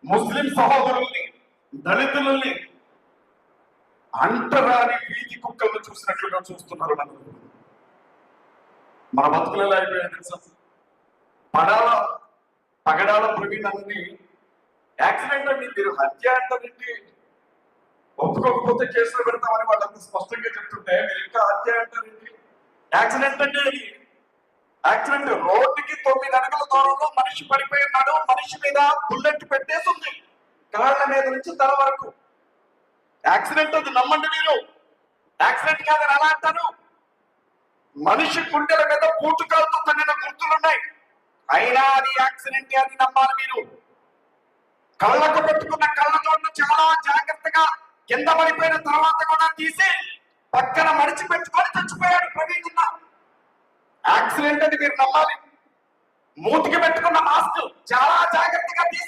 ముస్లిం సహోదరుల్ని, దళితులని అంటరాని వీధి కుక్కలను చూసినట్లుగా చూస్తున్నారు. మన బతుకులు ఎలా అయిపోయాయి తెలుసా? పగడాల ప్రవీణ్ అని యాక్సిడెంట్ అండి, మీరు హత్య అంటారండి, ఒప్పుకోకపోతే కేసులు పెడతామని వాళ్ళంతా స్పష్టంగా చెప్తుంటే మీరు ఇంకా హత్య అంటారండి. యాక్సిడెంట్ అంటే యాక్సిడెంట్, రోడ్డుకి 9 అడుగుల దూరంలో మనిషి పడిపోయి ఉన్నాడు, మనిషి మీద బుల్లెట్ పెట్టేసింది కాళ్ళ మీద నుంచి తల వరకు. యాక్సిడెంట్ అది నమ్మండి మీరు, యాక్సిడెంట్ కాదని అలా అంటారు. మనిషి గుండెల మీద పూటుకాలతో తగిన గుర్తులున్నాయి, అయినా అది యాక్సిడెంట్ అని నమ్మాలి మీరు. కళ్ళకు పెట్టుకున్న కళ్ళజోడును చాలా జాగ్రత్తగా కింద పడిపోయిన తర్వాత కూడా తీసి పక్కన మడిచి పెట్టుకొని చచ్చిపోయాడు ప్రవీణ్. యాక్సిడెంట్ అని మీరు నమ్మాలి. మూతికి పెట్టుకున్న మాస్క్ చాలా జాగ్రత్తగా తీసి